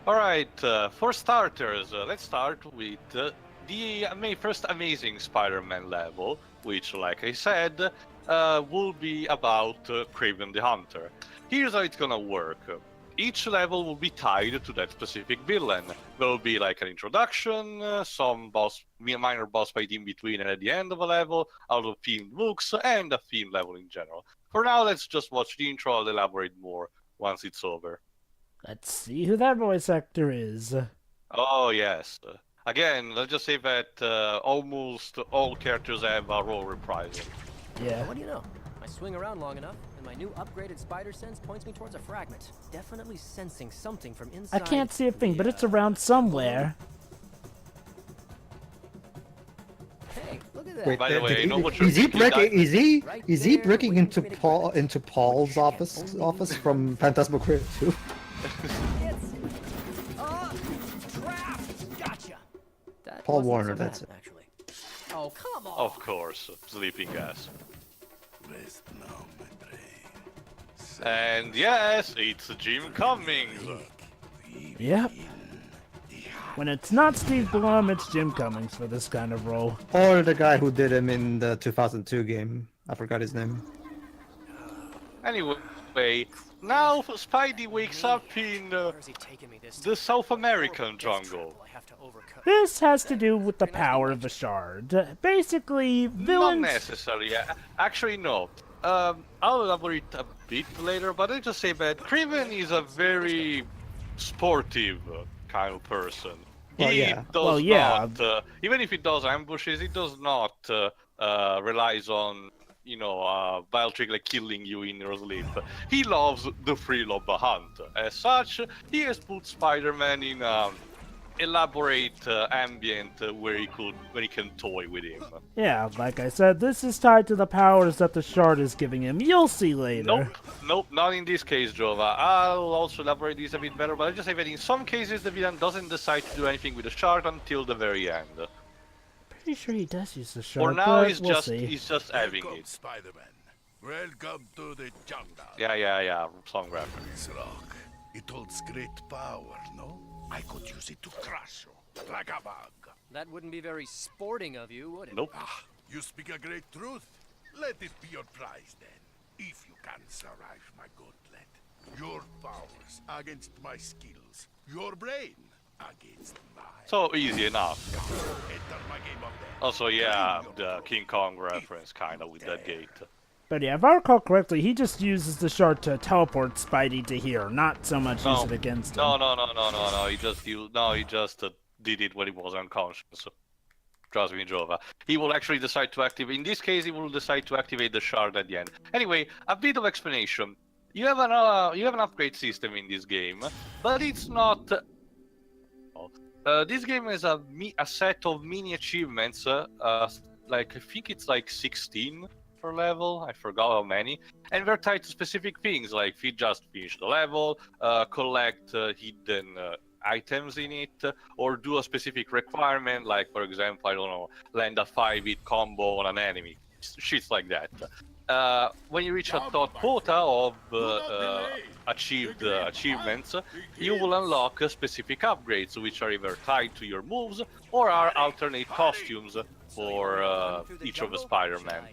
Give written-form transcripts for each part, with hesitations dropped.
Alright, for starters, let's start with the first amazing Spider-Man level, which, like I said, will be about Kraven the Hunter. Here's how it's gonna work. Each level will be tied to that specific villain. There will be like an introduction, some minor boss fight in between and at the end of a level, out of themed books, and a theme level in general. For now, let's just watch the intro. I'll elaborate more once it's over. Let's see who that voice actor is. Oh, yes. Again, let's just say that almost all characters have a role reprisal. Yeah. What do you know? I swing around long enough, and my new upgraded spider sense points me towards a fragment. Definitely sensing something from inside. I can't see a thing, but it's around somewhere. Hey, look at that. Wait, By the way, you know what is he you're breaking? Right Is he there, breaking waiting into for me to get Paul's office from Phantasmal Crew 2? Trap! Gotcha. That Paul wasn't Warner, so that's bad, actually. Oh, come on. Of course, sleeping gas. And yes, it's Jim Cummings. Yep. When it's not Steve Blum, it's Jim Cummings for this kind of role. Or the guy who did him in the 2002 game. I forgot his name. Anyway, now Spidey wakes up in the South American jungle. This has to do with the power of the shard. Basically, villains... Not necessarily. Actually, no. I'll elaborate a bit later, but I'll just say that Kraven is a very sportive kind of person. Well, He yeah. does yeah. not, even if he does ambushes, he does not relies on, vile trick like killing you in your sleep. He loves the thrill of the hunt. As such, he has put Spider-Man in elaborate ambient where he can toy with him. Yeah, like I said, this is tied to the powers that the shard is giving him. You'll see later. Nope, not in this case, Jova. I'll also elaborate this a bit better, but I'll just say that in some cases the villain doesn't decide to do anything with the shard until the very end. Pretty sure he does use the shard, For now, but we'll see. he's just having Welcome, it. Spider-Man. Welcome to the jungle. Yeah, song reference. This rock, it holds great power, no? I could use it to crush you, like a bug. That wouldn't be very sporting of you, would it? Nope. Ah, you speak a great truth. Let it be your prize, then. If you can survive my gauntlet. Your powers against my skills. Your brain against mine. So easy enough. Enter my game of death. Also, yeah, the King Kong reference, kinda, with that gate. But yeah, if I recall correctly, he just uses the shard to teleport Spidey to here, not so much use it against him. No. He just did it when he was unconscious. Trust me, Jova. He will actually decide to activate. In this case, he will decide to activate the shard at the end. Anyway, a bit of explanation. You have an upgrade system in this game, but it's not. This game has a set of mini achievements. Like I think it's like 16 per level. I forgot how many, and they're tied to specific things like just finish the level, collect hidden items in it, or do a specific requirement, like for example, I don't know, land a 5-hit combo on an enemy, shit like that. When you reach a thought quota of achieved achievements, you will unlock specific upgrades, which are either tied to your moves or are alternate costumes for each of the Spider-Man.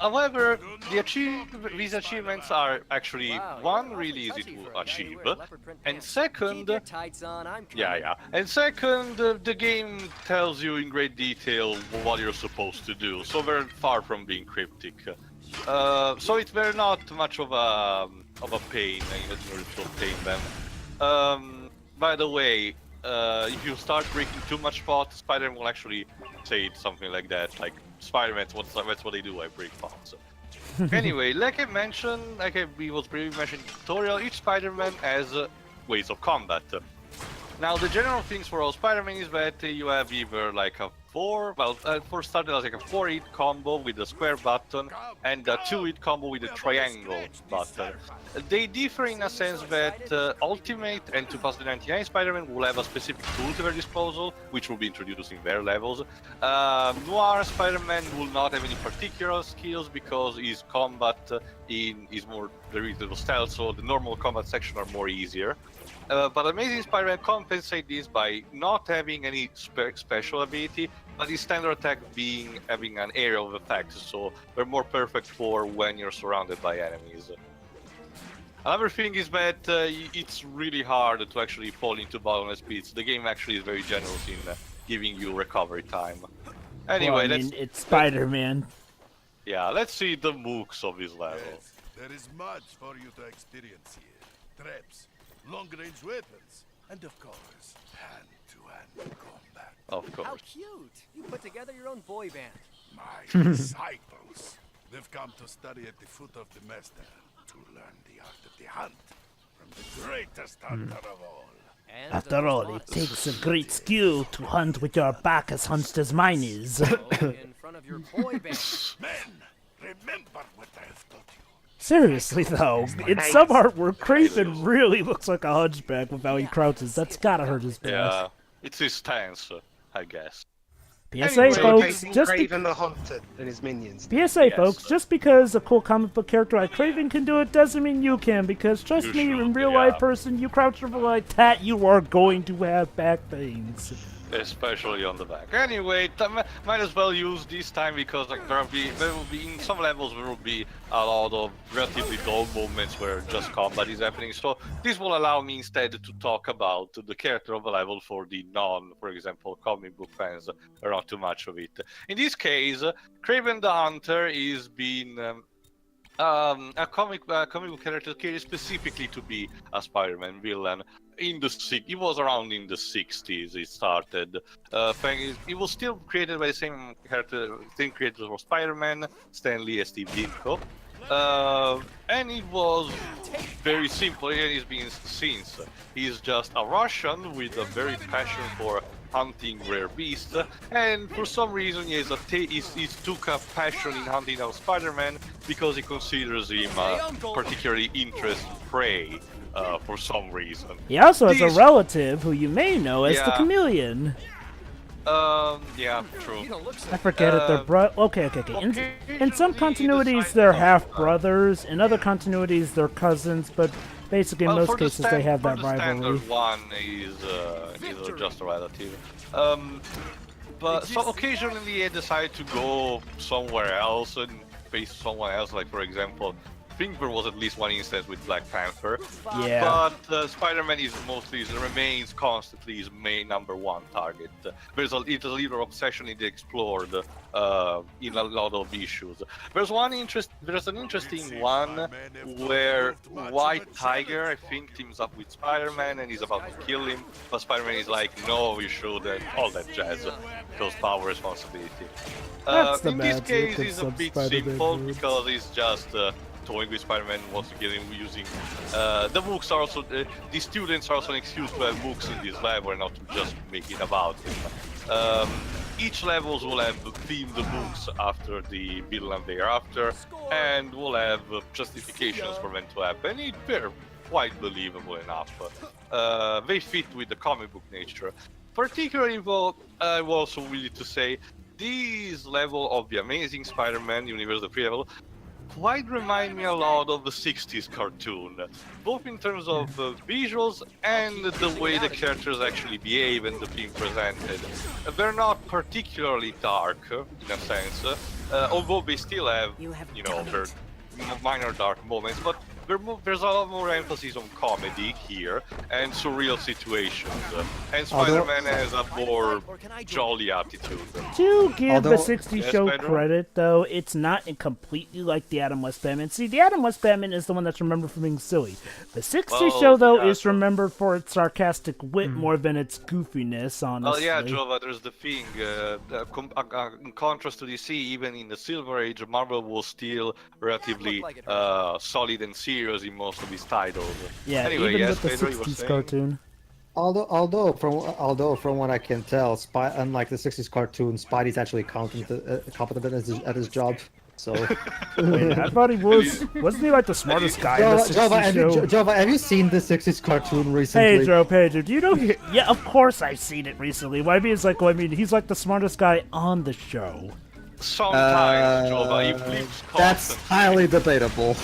However, these achievements are actually, one, really easy to achieve, and second, and second, the game tells you in great detail what you're supposed to do, so they're far from being cryptic. So it's very not much of a pain in order to obtain them. By the way, if you start breaking too much pot, Spider-Man will actually say something like that, like, Spider-Man, that's what they do, I break pots. Anyway, like I mentioned, was previously mentioned in the tutorial, each Spider-Man has ways of combat. Now, the general things for all Spider-Man is that you have either like a for starters, like a 4-hit combo with the square button and a 2-hit combo with the triangle button. They differ in a sense that Ultimate and 2099 Spider-Man will have a specific tool to their disposal, which will be introduced in their levels. Noir Spider-Man will not have any particular skills because his combat is more related to stealth, so the normal combat section are more easier. But Amazing Spider-Man compensate this by not having any special ability, but his standard attack having an area of effect, so they're more perfect for when you're surrounded by enemies. Another thing is that it's really hard to actually fall into bottleness pits. The game actually is very generous in giving you recovery time. Anyway, well, I mean, it's Spider-Man. Yeah, let's see the mooks of this level. Yes, there is much for you to experience here. Traps, long-range weapons, and of course, hand-to-hand combat. Of How course. cute! You put together your own boy band. My disciples. They've come to study at the foot of the master to learn the art of the hunt from the greatest hunter of all. And After all, it takes a great skill to hunt with your back as hunched as mine is. in front of your boy band. Men, remember what I have taught you. Seriously though, in some artwork, Kraven really looks like a hunchback with how he crouches. That's gotta hurt his back. Yeah, it's his stance, I guess. PSA, Anyway, folks, just Kraven the Hunter and his minions. PSA, Yes. folks, just because a cool comic book character like Kraven can do it doesn't mean you can, because trust You me, should, in real life yeah. person, you crouch over like that, you are going to have back pains. Especially on the back. Anyway, might as well use this time because like, there will be in some levels there will be a lot of relatively dull moments where just combat is happening. So this will allow me instead to talk about the character of the level for the for example, comic book fans. Not too much of it. In this case, Kraven the Hunter is being a comic book character created specifically to be a Spider-Man villain. It was around in the 60s. It started. It was still created by the same creator for Spider-Man, Stan Lee and Steve Ditko, and it was very simple. It's been since. He's just a Russian with a very passion for hunting rare beasts, and for some reason he took a passion in hunting down Spider-Man because he considers him a particularly interesting prey. For some reason. He also has a relative who you may know as the Yeah. Chameleon. Yeah, true. You don't look so I forget it, they're Okay. In some continuities, they're half-brothers. In other continuities, they're cousins, but basically in most cases they have that rivalry. Standard one is just a relative. But so occasionally I decide to go somewhere else and face someone else, like for example, I think there was at least one instance with Black Panther. Yeah. But Spider-Man remains constantly his main #1 target. There's a little obsession in the explored in a lot of issues. There's an interesting one where White Tiger, I think, teams up with Spider-Man and he's about to kill him, but Spider-Man is like, no, you should, and all that jazz. Because power responsibility. That's the In this magic case, of it's a some bit Spider-Man simple moves. because it's just toying with Spider-Man once again using the mooks are also the students are also an excuse to have mooks in this level and not to just make it about him. Each levels will have themed mooks after the villain they are after, and will have justifications for them to happen. They're quite believable enough. They fit with the comic book nature. Particularly, though, I also willing to say this level of the Amazing Spider-Man Universe, the pre-level, quite remind me a lot of the 60s cartoon, both in terms of visuals and the way the characters actually behave and being presented. They're not particularly dark, in a sense, although they still have, their minor dark moments, but there's a lot more emphasis on comedy here and surreal situations, and Spider-Man has a more jolly attitude. To give the Although- 60s Yes, show Pedro? credit, though, it's not completely like the Adam West Batman. See, the Adam West Batman is the one that's remembered for being silly. The 60s Well, show, though, yeah, is so- remembered for its sarcastic wit more than its goofiness, honestly. Well, yeah, Jova, there's the thing. In contrast to DC, even in the Silver Age, Marvel was still relatively solid and serious in most of his titles. Yeah, Anyway, even yes, with the Pedro, you were 60s saying? cartoon. Although from what I can tell, unlike the 60s cartoon, Spidey's actually competent at his job. So. Wait, I thought he was. Wasn't he like the smartest guy in the 60s show? Jova, have you seen the 60s cartoon recently? Pedro, do you know? Yeah, of course I've seen it recently. Why? He's like the smartest guy on the show. Sometimes, Jova, he flips That's constantly. highly debatable.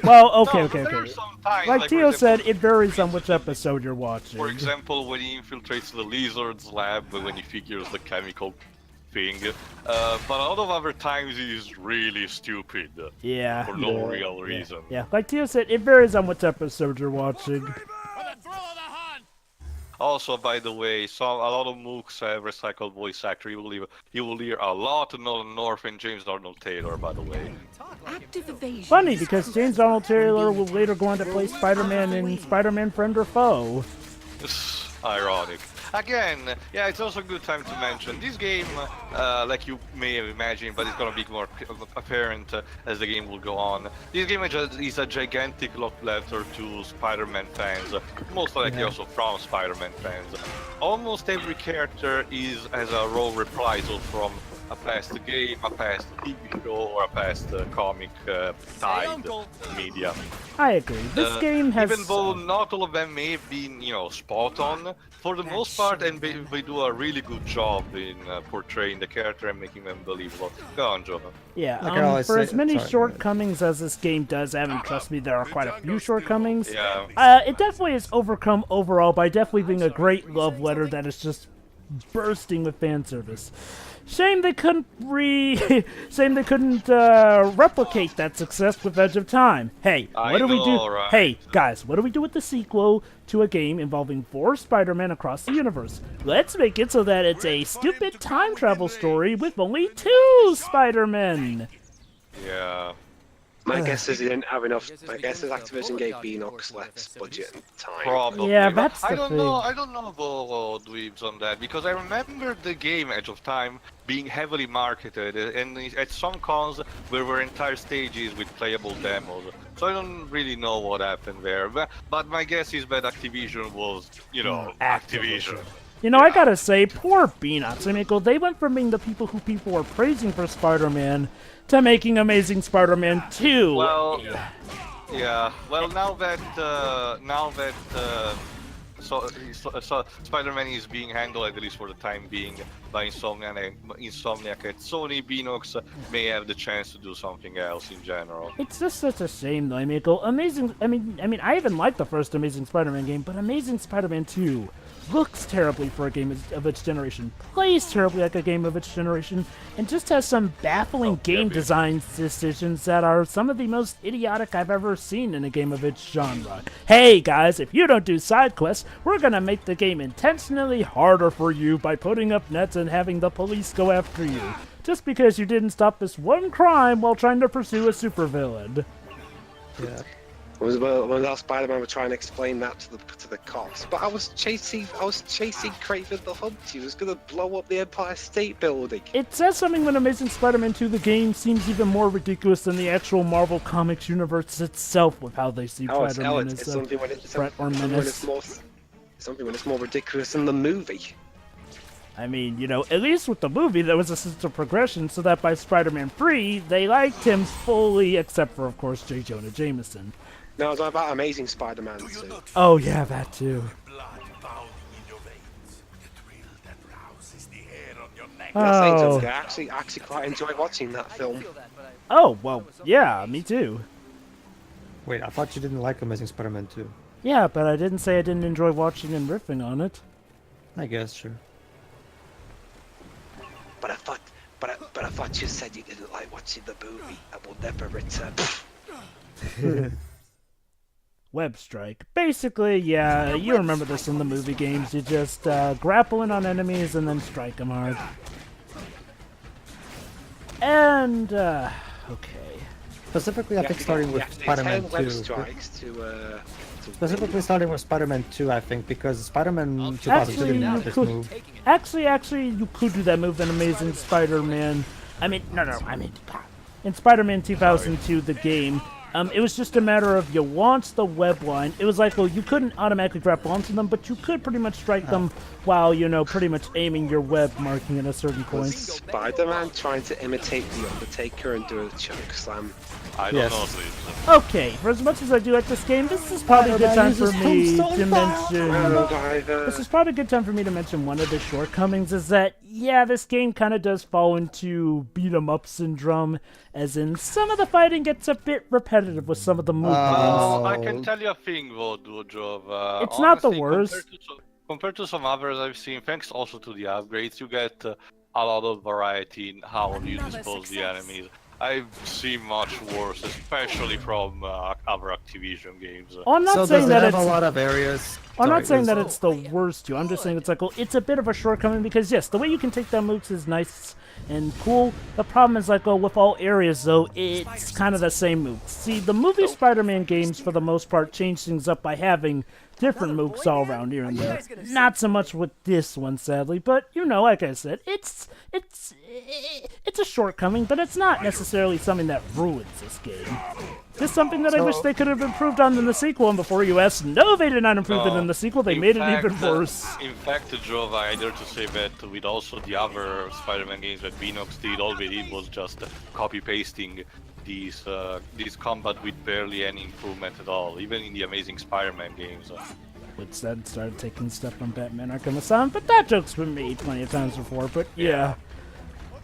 Well, okay, No, okay, but there are okay. some times, Like for Tio said, example, it varies on which episode you're watching. For example, when he infiltrates the lizard's lab, when he figures the chemical thing. But a lot of other times he's really stupid. Yeah. For no real reason. Yeah, like Tio said, it varies on which episode you're watching. Also, by the way, a lot of mooks have recycled voice actor. You will hear a lot of North and James Arnold Taylor, by the way. Active evasion. Funny, because James Arnold Taylor will later go on to play Spider-Man in Spider-Man Friend or Foe. Ironic. Again, yeah, it's also a good time to mention this game, like you may have imagined, but it's gonna be more apparent as the game will go on. This game is a gigantic love letter to Spider-Man fans, most likely also from Spider-Man fans. Almost every character has a role reprisal from a past game, a past TV show, or a past comic tied media. I agree. This game has... Even though not all of them may have been, spot on, for the most part, and they do a really good job in portraying the character and making them believable. Go on, Jonah. Yeah, for as many shortcomings as this game does have, and trust me, there are quite a few shortcomings, it definitely is overcome overall by definitely being a great love letter that is just bursting with fan service. Shame they couldn't replicate that success with Edge of Time. Hey, what do we do? Right? Hey, guys, what do we do with the sequel to a game involving 4 Spider-Men across the universe? Let's make it so that it's a stupid time travel story with only 2 Spider-Men. Yeah. My guess is he didn't have enough. My guess is Activision gave Beanox less budget and time. Probably. Yeah, that's the I don't thing. know. I don't know about dweebs on that because I remember the game Edge of Time being heavily marketed, and at some cons there were entire stages with playable demos. So I don't really know what happened there. But my guess is that Activision was, Activision. I gotta say, poor Beanox. I mean, they went from being the people who people were praising for Spider-Man to making Amazing Spider-Man 2. Well, yeah. Well, now that Spider-Man is being handled, at least for the time being, by Insomniac at Sony, Beanox may have the chance to do something else in general. It's just such a shame, though. I even liked the first Amazing Spider-Man game, but Amazing Spider-Man 2 looks terribly for a game of its generation, plays terribly like a game of its generation, and just has some baffling game design decisions that are some of the most idiotic I've ever seen in a game of its genre. Hey guys, if you don't do side quests, we're gonna make the game intentionally harder for you by putting up nets and having the police go after you, just because you didn't stop this one crime while trying to pursue a supervillain. Yeah. When that Spider-Man was trying to explain that to the cops, but I was chasing Kraven the Hunter. He was gonna blow up the Empire State Building. It says something when Amazing Spider-Man 2, the game, seems even more ridiculous than the actual Marvel Comics universe itself with how they see Spider-Man as a threat or menace. Something when it's more ridiculous than the movie. I mean, at least with the movie, there was a sense of progression, so that by Spider-Man 3, they liked him fully, except for, of course, J. Jonah Jameson. No, it's about Amazing Spider-Man 2. Oh, yeah, that too. Oh. I actually quite enjoy watching that film. Oh, well, yeah, me too. Wait, I thought you didn't like Amazing Spider-Man 2. Yeah, but I didn't say I didn't enjoy watching and riffing on it. I guess, sure. But I thought you said you didn't like watching the movie and will never return. Web strike. Basically, yeah, you remember this in the movie games. You just grapple in on enemies and then strike them hard. And, okay. Specifically, I think starting with Spider-Man 2. Specifically starting with Spider-Man 2, I think, because Spider-Man 2002 didn't have this move. Actually, you could do that move in Amazing Spider-Man. In Spider-Man 2002, the game, it was just a matter of you launched the web line. It was like, well, you couldn't automatically grapple onto them, but you could pretty much strike them while, pretty much aiming your web marking at a certain point. Spider-Man trying to imitate The Undertaker and do a choke slam. I don't Yes. know, please. Okay, for as much as I do like this game, this is probably a good time for me to mention. This is probably a good time for me to mention one of the shortcomings is that, yeah, this game kind of does fall into beat 'em up syndrome, as in some of the fighting gets a bit repetitive with some of the movements. Oh, I can tell you a thing, though, Dujov. It's not the Honestly, worst. Compared to some others I've seen, thanks also to the upgrades, you get a lot of variety in how you dispose the enemies. I've seen much worse, especially from other Activision games. Oh, I'm not So saying does it that have it's a lot of areas? I'm not saying Sorry, that it's the worst too. I'm just saying it's like, well, it's a bit of a shortcoming because yes, the way you can take down mooks is nice and cool. The problem is like, oh, with all areas though, it's kind of the same mooks. See, the movie Spider-Man games for the most part change things up by having different mooks all around here and there. Not so much with this one, sadly, but you know, like I said, it's a shortcoming, but it's not necessarily something that ruins this game. Just something that I wish they could have improved on in the sequel, and before you ask, no, they did not improve it in the sequel, they made it even worse. In fact, Jova, I dare to say that with also the other Spider-Man games that Vinox did, all they did was just copy-pasting these combat with barely any improvement at all, even in the Amazing Spider-Man games. Which then started taking stuff from Batman Arkham Asylum, but that joke's been made plenty of times before, but yeah.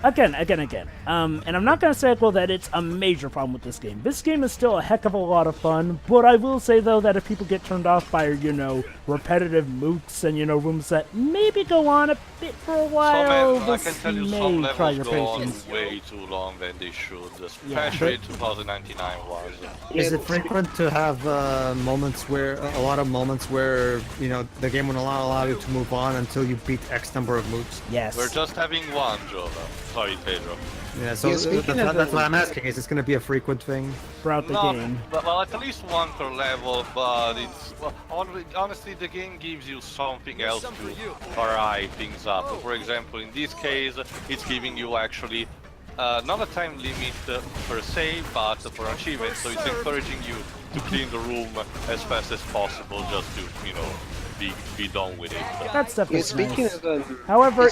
Again. And I'm not going to say, well, that it's a major problem with this game. This game is still a heck of a lot of fun, but I will say, though, that if people get turned off by, you know, repetitive mooks and, you know, rooms that maybe go on a bit for a while, I can tell you some may try your levels go on patience. way too long than they should, especially 2099 was. Is it frequent to have moments where, a lot of moments where, you know, the game will not allow you to move on until you beat X number of mooks? Yes. We're just having one, Jova. Sorry, Pedro. Yeah, so that's what I'm asking. Is this going to be a frequent thing? Throughout the No, game. well, at least one per level, but it's honestly the game gives you something else to vary things up. For example, in this case, it's giving you actually not a time limit per se, but for achievement. So it's encouraging you to clean the room as fast as possible, just to be done with it. That stuff is Speaking nice. of, However,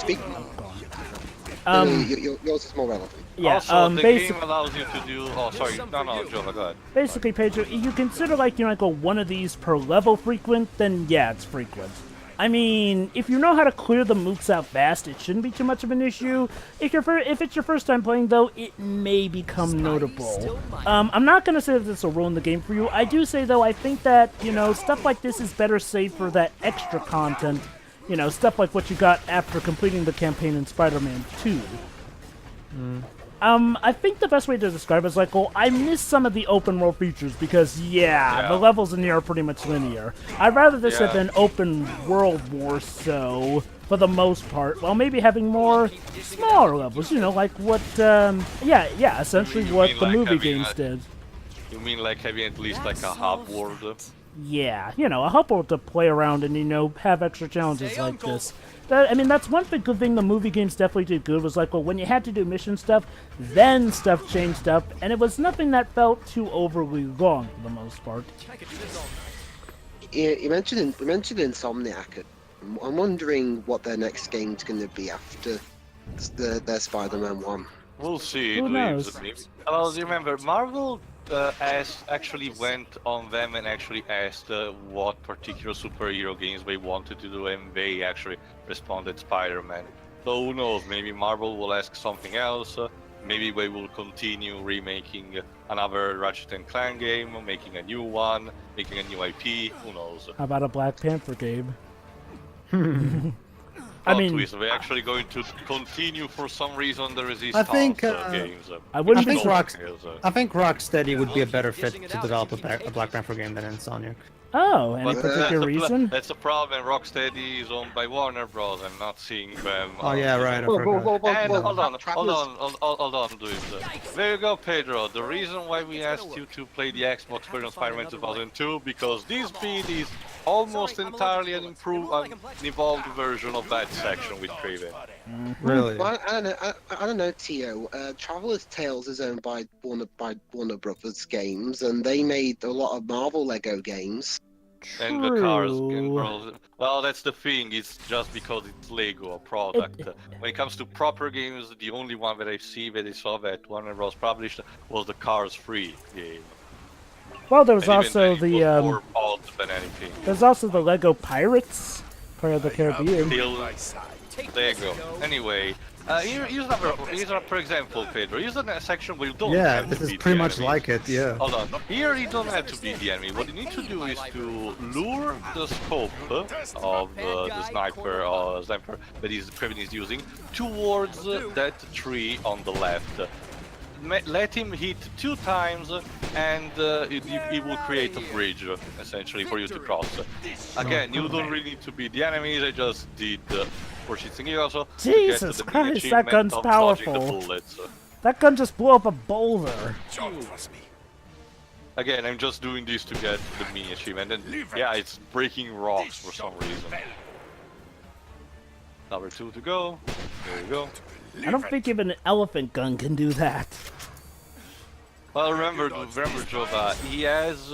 yours is more relevant. yeah, Also, the basic. game allows you to do. Oh, sorry, no, Jova, go ahead. Basically, Pedro, you consider like, you know, like one of these per level frequent, then yeah, it's frequent. I mean, if you know how to clear the mooks out fast, it shouldn't be too much of an issue. If it's your first time playing, though, it may become notable. I'm not going to say that this will ruin the game for you. I do say, though, I think that, you know, stuff like this is better saved for that extra content. You know, stuff like what you got after completing the campaign in Spider-Man 2. I think the best way to describe it is like, well, I miss some of the open world features because, yeah, the levels in here are pretty much linear. I'd rather this have been open world more so, for the most part, while maybe having more smaller levels, you know, like what, essentially what the like movie games did. You mean like having at least like a hub world? Yeah, you know, a hub world to play around and, you know, have extra challenges like this. I mean, that's one big good thing the movie games definitely did good, was like, well, when you had to do mission stuff, then stuff changed up, and it was nothing that felt too overly long for the most part. You mentioned Insomniac. I'm wondering what their next game's going to be after their Spider-Man 1. We'll see. Who knows? Well, remember, Marvel actually went on them and actually asked what particular superhero games they wanted to do, and they actually responded Spider-Man. So who knows, maybe Marvel will ask something else, maybe they will continue remaking another Ratchet & Clank game, making a new one, making a new IP, who knows. How about a Black Panther game? I mean, we're actually going to continue for some reason the Resistance games. I think Rocksteady would be a better fit to develop a Black Panther game than Insomniac. Oh, any particular reason? That's the problem. Rocksteady is owned by Warner Bros. I'm not seeing them. Oh yeah, right. I forgot. And hold on, dude. There you go, Pedro. The reason why we asked you to play the Xbox version of Spider-Man 2002 because this beat is almost entirely an evolved version of that section with Kraven. Really? Well, I don't know, Tio. Traveler's Tales is owned by Warner Brothers Games, and they made a lot of Marvel Lego games. And the cars. Well, that's the thing. It's just because it's Lego, a product. When it comes to proper games, the only one that I see that I saw that Warner Bros. Published was the Cars 3 game. Well, there was And even also then it was more the odd than anything. there's also the Lego Pirates, part of the Caribbean. Still Lego. Anyway, here's for example, Pedro. Here's a section where you don't Yeah, have this to is beat pretty the much enemies. like it. Yeah. Hold on. Here you don't have to beat the enemy. What you need to do is to lure the scope of the sniper or sniper that Kraven is using towards that tree on the left. Let him hit 2 times and it will create a bridge, essentially, for you to cross. Again, you don't really need to beat the enemies, I just did for shits and giggles to get Jesus the Christ, mini that achievement gun's of dodging the powerful. bullets. That gun just blew up a boulder. Again, I'm just doing this to get the mini achievement, and yeah, it's breaking rocks for some reason. Number 2 to go. There you go. I don't think even an elephant gun can do that. Well, remember, Joe, he has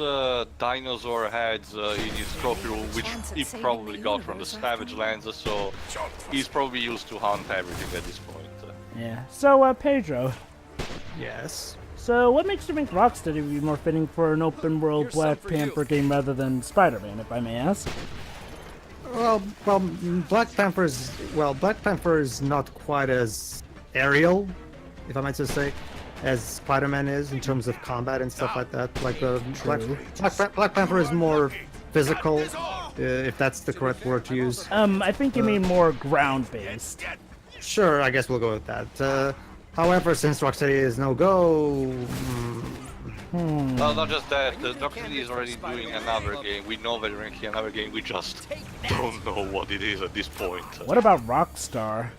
dinosaur heads in his trophy room, which he probably got from the Savage Lands, so he's probably used to hunt everything at this point. Yeah. So, Pedro. Yes. So, what makes you think Rocksteady would be more fitting for an open-world Black Panther game rather than Spider-Man, if I may ask? Well, Black Panther is not quite as aerial, if I might so say, as Spider-Man is in terms of combat and stuff like that. Like Black Panther is more physical, if that's the correct word to use. I think you mean more ground-based. Sure, I guess we'll go with that. However, since Rocksteady is no go, Well, not just that, Rocksteady is already doing another game. We know that they're making another game, we just don't know what it is at this point. What about Rockstar?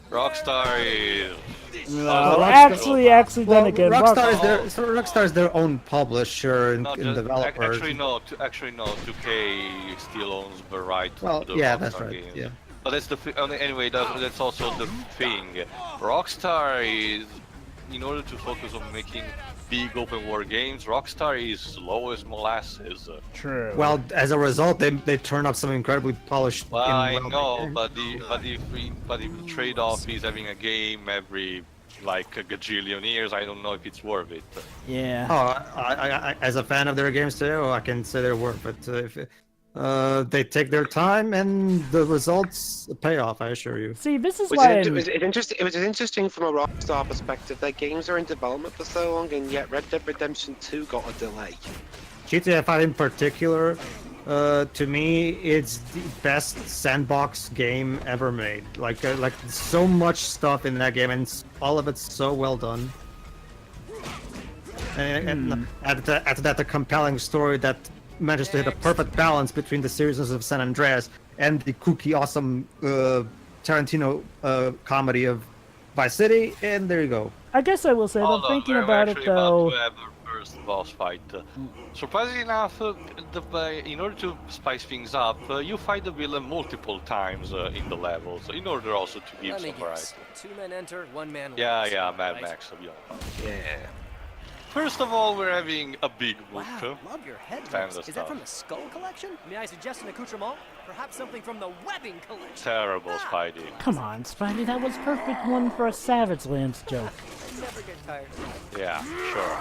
Rockstar is... No, actually, then again, Rockstar is their own publisher and developer. Actually, no. 2K still owns the right Well, to the yeah, Rockstar that's right. games. Yeah. But that's anyway. That's also the thing. Rockstar is, in order to focus on making big open world games, Rockstar is slow as molasses. True. Well, as a result, they turn up some incredibly polished. Well, I know, but if the trade-off is having a game every like a gajillion years, I don't know if it's worth it. Yeah. Oh, I as a fan of their games too, I can say they're worth it. If they take their time and the results pay off, I assure you. See, this is It why was interesting from a Rockstar perspective. Their games are in development for so long, and yet Red Dead Redemption 2 got a delay. GTA 5 in particular, to me, it's the best sandbox game ever made. Like so much stuff in that game, and all of it's so well done. And add to that, the compelling story that manages to hit a perfect balance between the seriousness of San Andreas and the kooky, awesome Tarantino comedy of Vice City, and there you go. I guess I will say that thinking about it though. About to have our first boss fight. Surprisingly enough, in order to spice things up, you fight the villain multiple times in the levels, in order also to give some variety. 2 men enter, 1 man leaves. Yeah, Mad Max. Yeah. First of all, we're having a big book. Wow, love your headlights. Is that from the Skull Collection? May I suggest an accoutrement? Perhaps something from the Webbing Collection? Terrible, Spidey. Come on, Spidey, that was perfect one for a Savage Lands joke. I never get tired. Yeah, sure.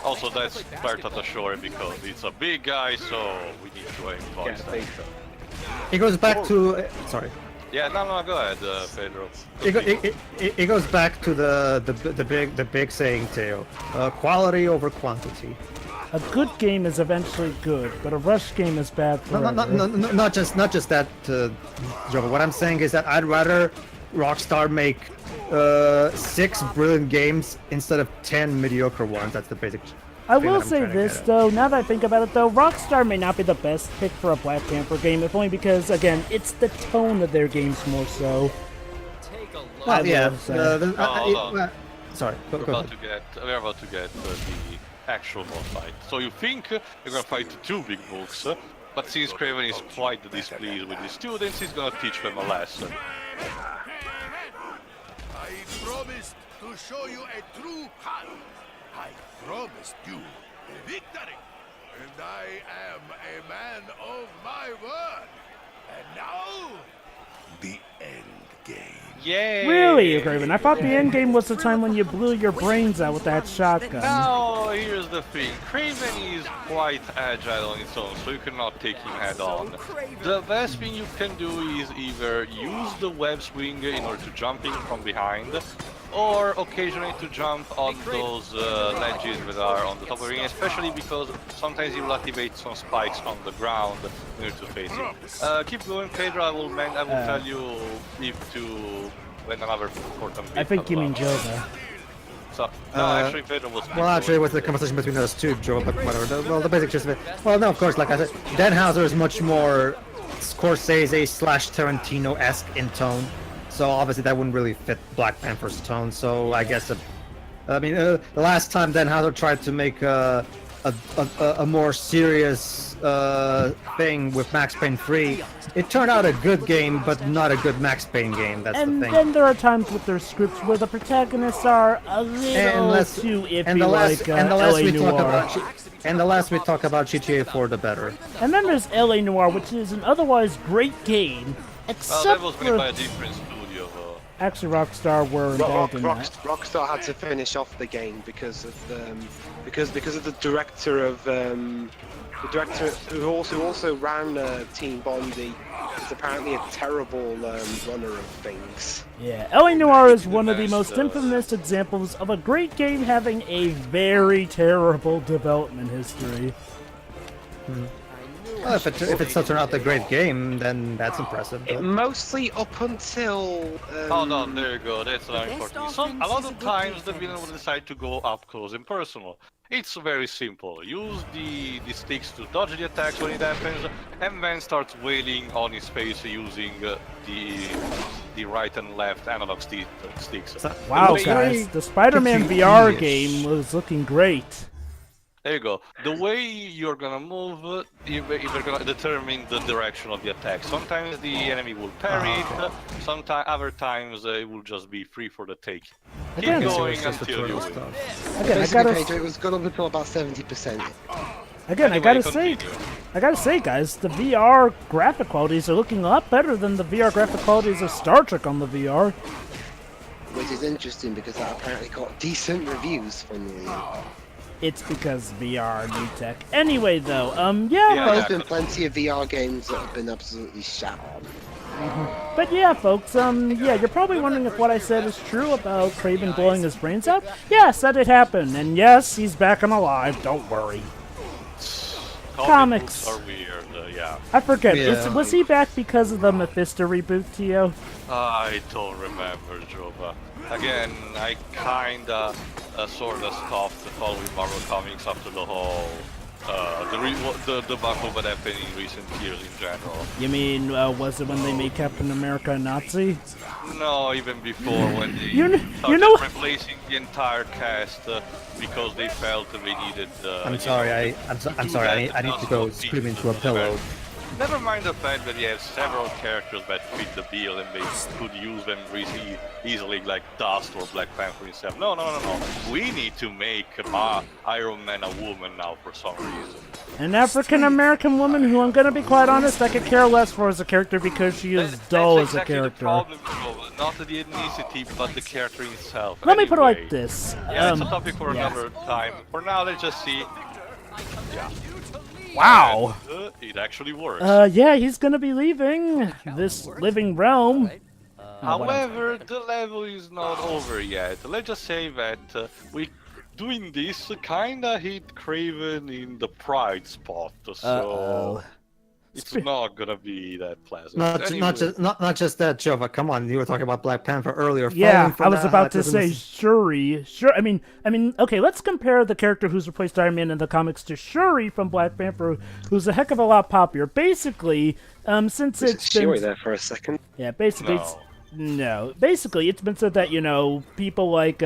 Also, that's part of the story because it's a big guy, so we need to aim twice. It goes back to sorry. Yeah, no, go ahead, Pedro. It goes back to the big saying tale: quality over quantity. A good game is eventually good, but a rush game is bad forever. Not just that, Joe. What I'm saying is that I'd rather Rockstar make 6 brilliant games instead of 10 mediocre ones. That's the basic. I will say this, though, now that I think about it, though, Rockstar may not be the best pick for a Black Panther game, if only because, again, it's the tone of their games more so. Take a look. Well, yeah. Sorry. We're about to get the actual boss fight. So you think you're gonna fight 2 big books, but since Kraven is quite displeased with his students, he's gonna teach them a lesson. I promised to show you a true hand. I promised you a victory. And I am a man of my word. And now, the end game. Yay! Really, Kraven? I thought the end game was the time when you blew your brains out with that shotgun. Now, here's the thing. Kraven is quite agile on its own, so you cannot take him head on. The best thing you can do is either use the web swing in order to jump in from behind, or occasionally to jump on those ledges that are on the top of the ring, especially because sometimes you will activate some spikes on the ground in order to face it. Keep going, Pedro. I will tell you if to when another important bit I think you mean comes along. Joe, So, no, actually, Pedro was. Well, actually, with the conversation between us two, Joe, but whatever. The basic gist of it. Well, no, of course, like I said, Danhauser is much more Scorsese/Tarantino-esque in tone. So obviously that wouldn't really fit Black Panther's tone. So I guess, the last time Danhauser tried to make a more serious thing with Max Payne 3, it turned out a good game, but not a good Max Payne game. That's and the thing. then there are times with their scripts where the protagonists are a little too iffy, and the less LA we Noir. talk about, and the less we talk about GTA 4, the better. And then there's LA Noir, which is an otherwise great game, Well, except that was made for by a different studio, though. actually Rockstar were involved in that. Rockstar had to finish off the game because of because of the director of the director who also ran Team Bondi. Is apparently a terrible runner of things. Yeah, LA Noire is one of the most infamous examples of a great game having a very terrible development history. Well, if it still turned out a great game, then that's impressive. But... Mostly up until. Oh no, there you go. That's not important. A lot of times the villain will decide to go up close and personal. It's very simple. Use the sticks to dodge the attacks when it happens, and then start wailing on his face using the right and left analog sticks. Wow, The way- guys, the Spider-Man VR game was looking great. There you go. The way you're gonna move, you're gonna determine the direction of the attack. Sometimes the enemy will parry it, other times it will just be free for the take. Keep Again, going Just the until you tutorial win. stuff. Again, I Basically, gotta, Pedro, it was good up until about 70%. again, I Anyway, gotta say, continue. guys, the VR graphic qualities are looking a lot better than the VR graphic qualities of Star Trek on the VR. Which is interesting because that apparently got decent reviews from the. It's because VR new tech. Anyway, though, Yeah. There's been plenty of VR games that have been absolutely shat on. But yeah, folks, you're probably wondering if what I said is true about Kraven blowing his brains out. Yes, that did happen, and yes, he's back and alive, don't worry. Comics. Books are weird, yeah. I forget, Yeah. was he back because of the Mephisto reboot, Tio? I don't remember, Jova. Again, I kinda sorta stopped following Marvel Comics after the whole the debacle that happened in recent years in general. You mean, was it when they made Captain America a Nazi? No, even before when they You started know- replacing the entire cast because they felt that they needed. I'm sorry. I'm sorry. I need to go scream into a pillow. Never mind the fact that you have several characters that fit the bill and they could use them really easily, like Dust or Black Panther himself. No. We need to make Iron Man a woman now for some reason. An African-American woman who, I'm gonna be quite honest, I could care less for as a character because she is dull That's as a exactly character. The problem, Joe. Not the ethnicity, but the character itself. Let me put it like Anyway. this. Yeah, it's a topic for yeah. another time. For now, let's just see. Yeah. Wow. And, it actually works. Yeah, he's gonna be leaving this living realm. However, the level is not over yet. Let's just say that we doing this kinda hit Kraven in the pride spot, so Uh-oh. it's not gonna be that pleasant. Not just that, Jova. Come on, you were talking about Black Panther earlier. Yeah, Following from I was that, about to listen say to- Shuri. Sure, I mean, okay, let's compare the character who's replaced Iron Man in the comics to Shuri from Black Panther, who's a heck of a lot popular. Basically, since it's She been were there for a second. yeah, basically, No. basically, it's been said that people like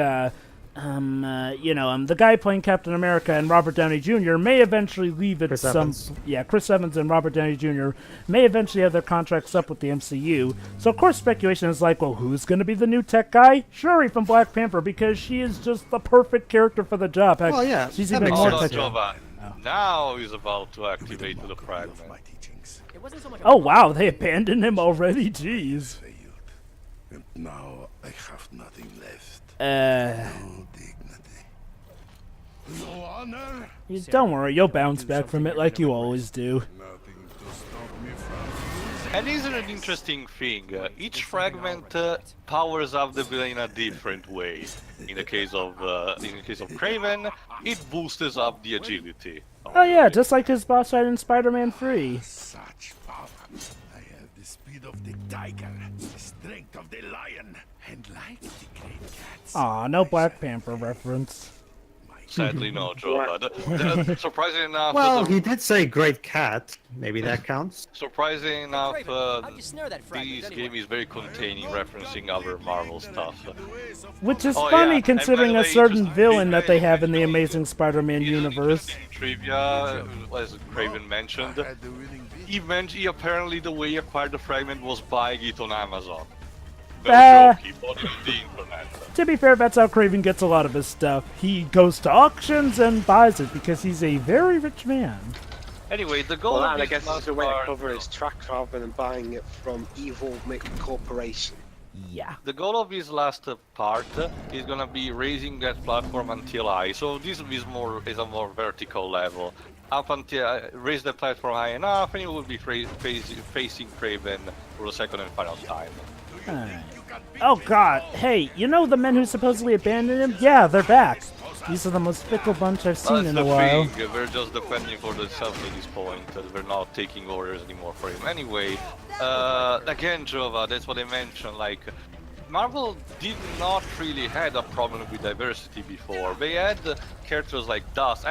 the guy playing Captain America and Robert Downey Jr. may eventually leave at Chris some. Evans. Yeah, Chris Evans and Robert Downey Jr. may eventually have their contracts up with the MCU. So of course, speculation is like, well, who's going to be the new tech guy? Shuri from Black Panther, because she is just the perfect character for the job. Heck, Well, yeah, she's that even makes more. Hold on, sense. Jovan. Now he's about to activate the fragment. My teachings. It wasn't so much. Oh wow, they abandoned him already. Jeez. Failed. And now I have nothing left. No dignity. No honor. Don't worry, you'll bounce back from it like you always do. Nothing to stop me from. And isn't it an interesting thing? Each fragment powers up the villain in a different way. In the case of Kraven, it boosts up the agility. Oh yeah, just like his boss fight in Spider-Man 3. Such power. I have the speed of the tiger, the strength of the lion, and like the great cats. Aw, no Black Panther reference. Sadly, no, Joe. But surprisingly enough, Well, he did say great cat. Maybe that counts. surprisingly enough, Kraven, how'd you snare that fragment this anyway? game is very containing, referencing other Marvel stuff. Which is Oh, funny yeah, and by considering the a way, certain just- villain that they have in the Amazing Spider-Man universe. Interesting trivia, as Kraven mentioned, Had the winning bid. he apparently the way he acquired the fragment was buying it on Amazon. No Ah. joke, he bought it on the internet. To be fair, that's how Kraven gets a lot of his stuff. He goes to auctions and buys it because he's a very rich man. Anyway, the goal Well, of and I this guess it's last a way to part- cover his tracks rather than buying it from evil corporation. Yeah. The goal of this last part is gonna be raising that platform until high. So this is a more vertical level. Up until raise the platform high enough, and you will be facing Kraven for the second and final time. Oh god, hey, you know the men who supposedly abandoned him? Yeah, they're back. These are the most fickle bunch I've seen That's in the a while. thing. We're just defending for themselves at this point. We're not taking orders anymore for him. Anyway, again, Jova, that's what I mentioned. Like, Marvel did not really had a problem with diversity before. They had characters like Dust.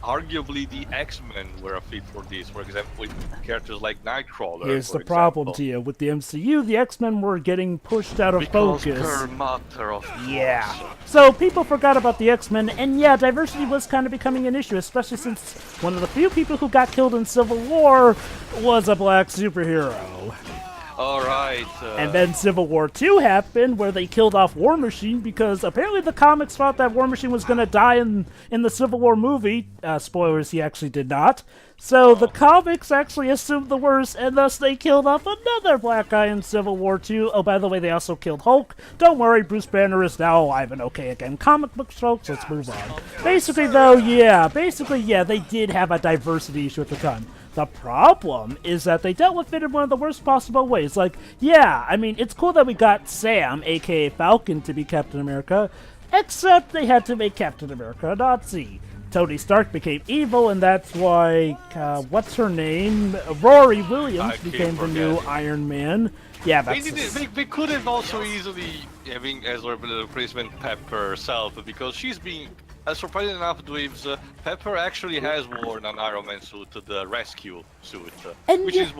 Arguably, the X-Men were a fit for this. For example, with characters like Nightcrawler. Here's for the problem, example. Tia. With the MCU, the X-Men were getting pushed out of Because focus. per matter of Yeah. So people forgot about the X-Men, and yeah, diversity was kind of becoming an issue, especially since one of the few people who got killed in Civil War was a black superhero. All right. And then Civil War 2 happened, where they killed off War Machine because apparently the comics thought that War Machine was going to die in the Civil War movie. Spoilers, he actually did not. So the comics actually assumed the worst, and thus they killed off another black guy in Civil War 2. Oh, by the way, they also killed Hulk. Don't worry, Bruce Banner is now alive and okay again. Comic book folks, let's move on. Basically, they did have a diversity issue at the time. The problem is that they dealt with it in one of the worst possible ways. Like, yeah, I mean, it's cool that we got Sam, aka Falcon, to be Captain America, except they had to make Captain America a Nazi. Tony Stark became evil, and that's why, what's her name? Rory Williams I keep became the new forgetting. Iron Man. Yeah, that's... They could have also easily having as a replacement Pepper herself, because she's being, surprisingly enough, Dweebs, Pepper actually has worn an Iron Man suit, the rescue suit, And which yet- is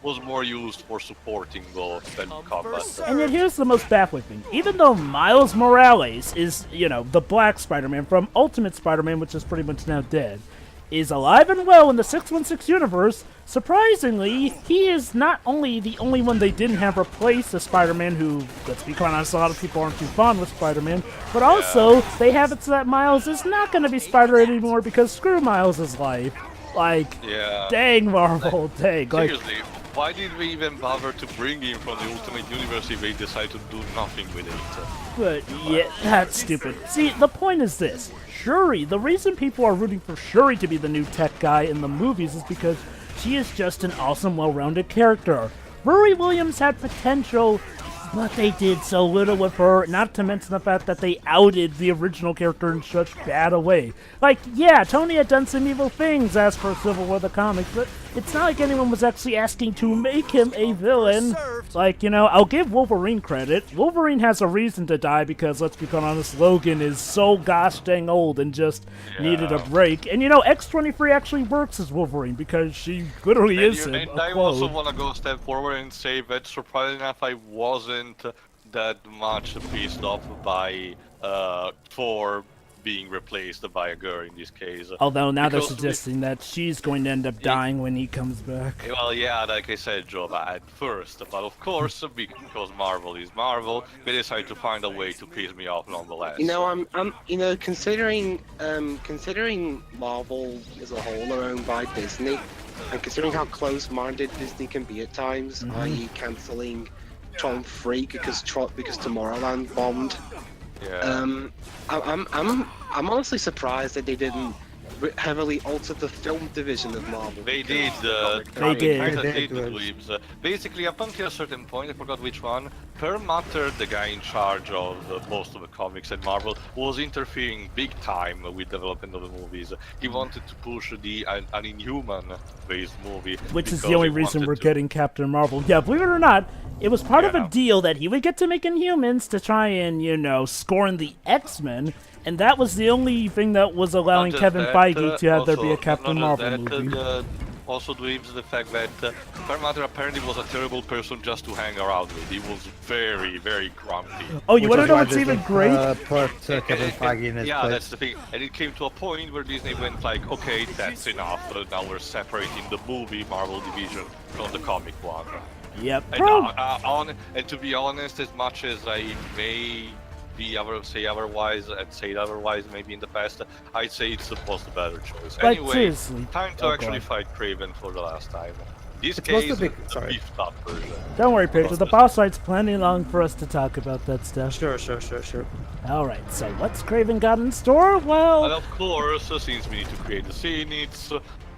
was more used for supporting both than combat. And yet here's the most baffling thing. Even though Miles Morales is, the Black Spider-Man from Ultimate Spider-Man, which is pretty much now dead, is alive and well in the 616 universe, surprisingly, he is not only the only one they didn't have replace the Spider-Man who, let's be quite honest, a lot of people aren't too fond with Spider-Man, but also they have it so that Miles is not going to be Spider anymore because screw Miles' life. Like, Yeah. dang Marvel, dang. Like, Seriously, why did we even bother to bring him from the Ultimate Universe if they decide to do nothing with it? but yeah, that's stupid. See, the point is this. Shuri, the reason people are rooting for Shuri to be the new tech guy in the movies is because she is just an awesome, well-rounded character. Rory Williams had potential, but they did so little with her, not to mention the fact that they outed the original character in such bad a way. Like, yeah, Tony had done some evil things as for Civil War the comics, but it's not like anyone was actually asking to make him a villain. Like, I'll give Wolverine credit. Wolverine has a reason to die because, let's be quite honest, Logan is so gosh dang old and just needed a break. And, X-23 actually works as Wolverine because she literally is him. And I also want to go a step forward and say that, surprisingly enough, I wasn't that much pissed off by Thor being replaced by a girl in this case. Although now they're Because suggesting that she's going to end up dying when he comes back. Well, yeah, like I said, Joe, at first, but of course, because Marvel is Marvel, they decided to find a way to piss me off nonetheless. Considering Marvel as a whole are owned by Disney, And considering how close-minded Disney can be at times, i.e. cancelling Tron 3 because Tomorrowland bombed. Yeah. I'm honestly surprised that they didn't heavily alter the film division of Marvel. They did. They did. Dweebs. Basically, up until a certain point, I forgot which one, Perlmutter, the guy in charge of most of the comics at Marvel, was interfering big time with development of the movies. He wanted to push an Inhuman-based movie. Which is because the only he reason wanted we're to- getting Captain Marvel. Yeah, believe it or not, it was part of a Yeah. deal that he would get to make Inhumans to try and, scorn the X-Men, and that was the only thing that was allowing Not just Kevin that, Feige to have there also- be a Captain not Marvel just that, movie. Also dweebs the fact that Perlmutter apparently was a terrible person just to hang around with. He was very, very grumpy. Oh, you Which want to is know why what's they even did, great? Put Kevin Feige in his Yeah, place. that's the thing. And it came to a point where Disney went like, okay, that's enough. Now we're separating the movie Marvel division from the comic one. Yep. And to be honest, as much as I may say otherwise maybe in the past, I'd say it's was the better choice. Like, Anyway, seriously. time to Oh, actually God. fight Kraven for the last time. This It's supposed case, to be- the sorry. beefed up version. Don't worry, Pedro. The boss fight's plenty long for us to talk about that stuff. Sure. Alright, so what's Kraven got in store? And Well, of course, since we need to create the scene, it's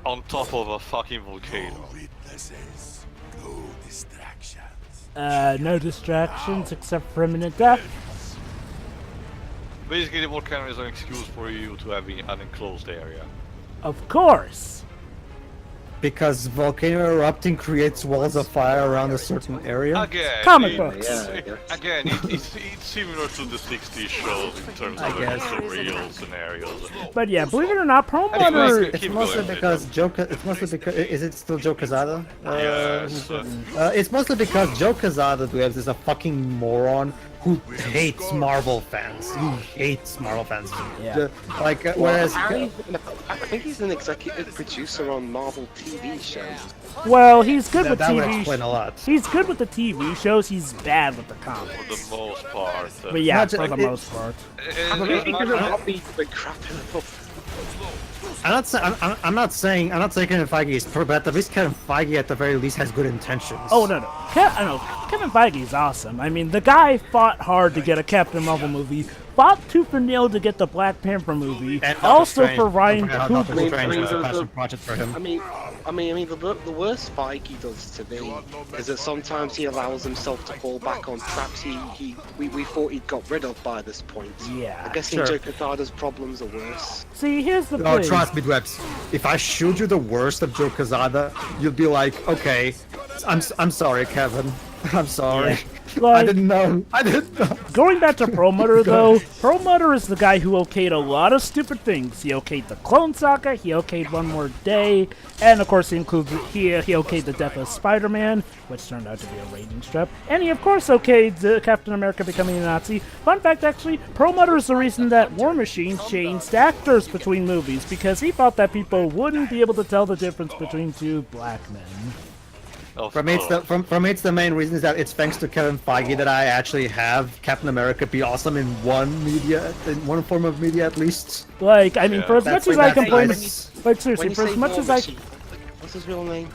on top of a fucking volcano. No witnesses, no distractions. no distractions except for imminent death. Basically, the volcano is an excuse for you to have an enclosed area. Of course. Because volcano erupting creates walls of fire around a certain area. Again, Comic it- books. Again, it's similar to the 60s shows in terms of guess. surreal scenarios. But yeah, believe it or not, Anyway, Perlmutter... It's keep mostly going, because is it still Joe Quesada? Yes. It's mostly because Joe Quesada is a fucking moron who hates Marvel fans. He hates Marvel fans. Yeah. Whereas I think he's an executive producer on Marvel TV shows. Well, he's good with that would TV explain a lot. He's good with the TV shows, he's bad with the comics. For the most part. But yeah, Not ju- for the it- most part. He could have beat the crap out of I'm not saying Kevin Feige is perfect, but at least Kevin Feige at the very least has good intentions. Oh, no. I know. Kevin Feige's awesome. I mean, the guy fought hard to get a Captain Marvel movie, fought tooth and nail to get the Black Panther movie, And also Doctor for Ryan Strange. Doctor Coogler. Strange was a the- passion project for him. I mean, the worst Feige does to me is that sometimes he allows himself to fall back on traps we thought he'd got rid of by this point. Yeah, I guess sure. Joe Quesada's problems are worse. See, here's the Oh, thing. trust me, Dwebs. If I showed you the worst of Joe Quesada, you'll be like, okay, I'm sorry, Kevin. I'm sorry. Like- I didn't know. Going back to Perlmutter, though, Perlmutter is the guy who okayed a lot of stupid things. He okayed the Clone Saga, he okayed One More Day, and of course he okayed the death of Spider-Man, which turned out to be a rating strap, and he of course okayed Captain America becoming a Nazi. Fun fact, actually, Perlmutter is the reason that War Machine changed actors between movies, because he thought that people wouldn't be able to tell the difference between two black men. For me, it's the main reason is that it's thanks to Kevin Feige that I actually have Captain America be awesome in one form of media at least. Like, I mean, for as much as I complain, nice. like seriously, for as much as I... What's his real name?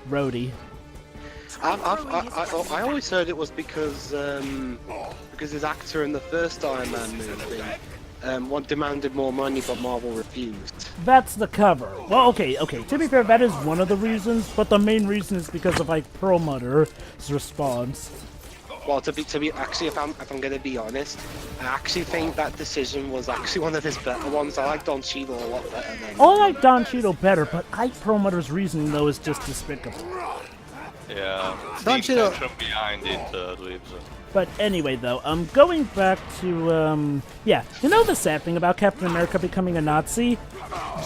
Rhodey. I always heard it was because his actor in the first Iron Man movie demanded more money, but Marvel refused. That's the cover. Well, okay. To be fair, that is one of the reasons, but the main reason is because of like Perlmutter's response. Well, to be actually, if I'm gonna be honest, I actually think that decision was actually one of his better ones. I like Don Cheadle a lot better than. Oh, I like Don Cheadle better, but Ike Perlmutter's reasoning though is just despicable. Yeah. Don't The you know- intention behind it, Dweebs. But anyway, though, going back to, yeah, you know the sad thing about Captain America becoming a Nazi?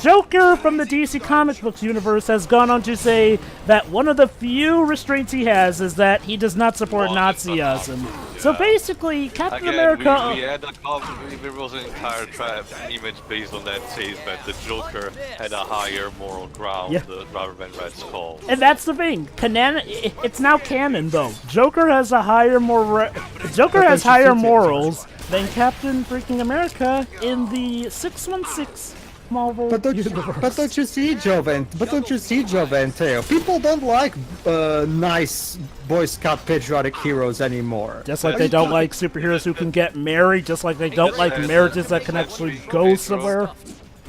Joker from the DC Comics books universe has gone on to say that one of the few restraints he has is that he does not support Nazism. So basically, Captain Again, America... we had there was an entire image based on that says that the Joker had a higher moral ground Yeah. rather than Red Skull. And that's the thing. It's now canon, though. Joker has higher morals than Captain freaking America in the 616 Marvel But don't universe. but don't you see, But don't you see, Joventeo? People don't like nice Boy Scout patriotic heroes anymore. Just like they don't like superheroes who can get married, just like they don't like marriages that can actually go somewhere.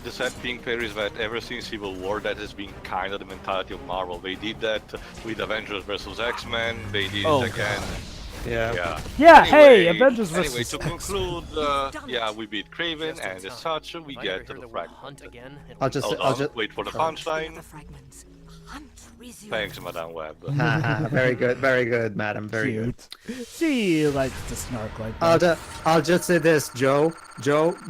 The sad thing here is that ever since Civil War, that has been kind of the mentality of Marvel. They did that with Avengers vs. X-Men. They did it again. Yeah. Yeah, Anyway, hey, Avengers Anyway, vs. to conclude, yeah, we beat Kraven, and as such, we If I get never to hear the word fragment. hunt again, it'll I'll be just Hold on, wait for the punchline. fragments. Hunt resume. Thanks, Madame Web. Haha, very good, madam, very good. Cute. She likes to snark like that. I'll just say this, Joe.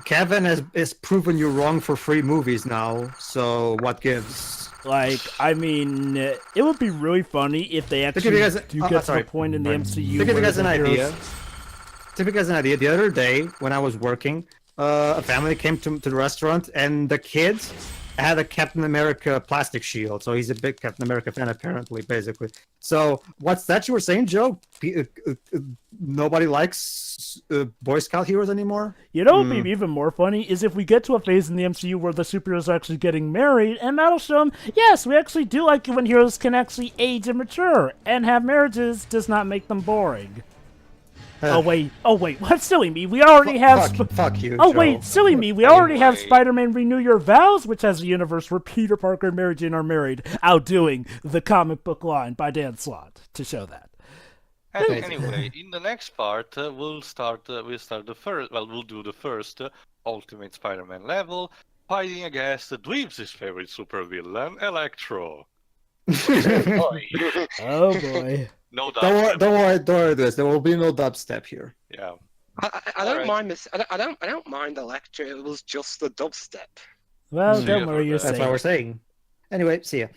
Kevin has proven you wrong for 3 movies now. So what gives? Like, I mean, it would be really funny if they give actually you guys- do oh, get to sorry. the point in the MCU To give you where guys the an idea. heroes- To give you guys an idea, the other day when I was working, a family came to the restaurant, and the kids had a Captain America plastic shield. So he's a big Captain America fan, apparently, basically. So what's that you were saying, Joe? Nobody likes Boy Scout heroes anymore? You know what would be even more funny is if we get to a phase in the MCU where the superheroes are actually getting married, and that'll show them, yes, we actually do like it when heroes can actually age and mature, and have marriages does not make them boring. Oh wait, what? Silly me, we already have... Fuck you, Oh Joe. wait, silly me, we already have Anyway. Spider-Man Renew Your Vows, which has a universe where Peter Parker and Mary Jane are married, outdoing the comic book line by Dan Slott to show that. Anyway, in the next part, we'll do the first Ultimate Spider-Man level, fighting against Dweebs' favorite supervillain, Electro. Oh boy. No doubt. Don't worry, this. There will be no dubstep here. Yeah. I don't Alright. mind this. I don't mind Electra. It was just the dubstep. Well, See don't ya worry, for you're that. That's safe. what we're saying. Anyway, see ya.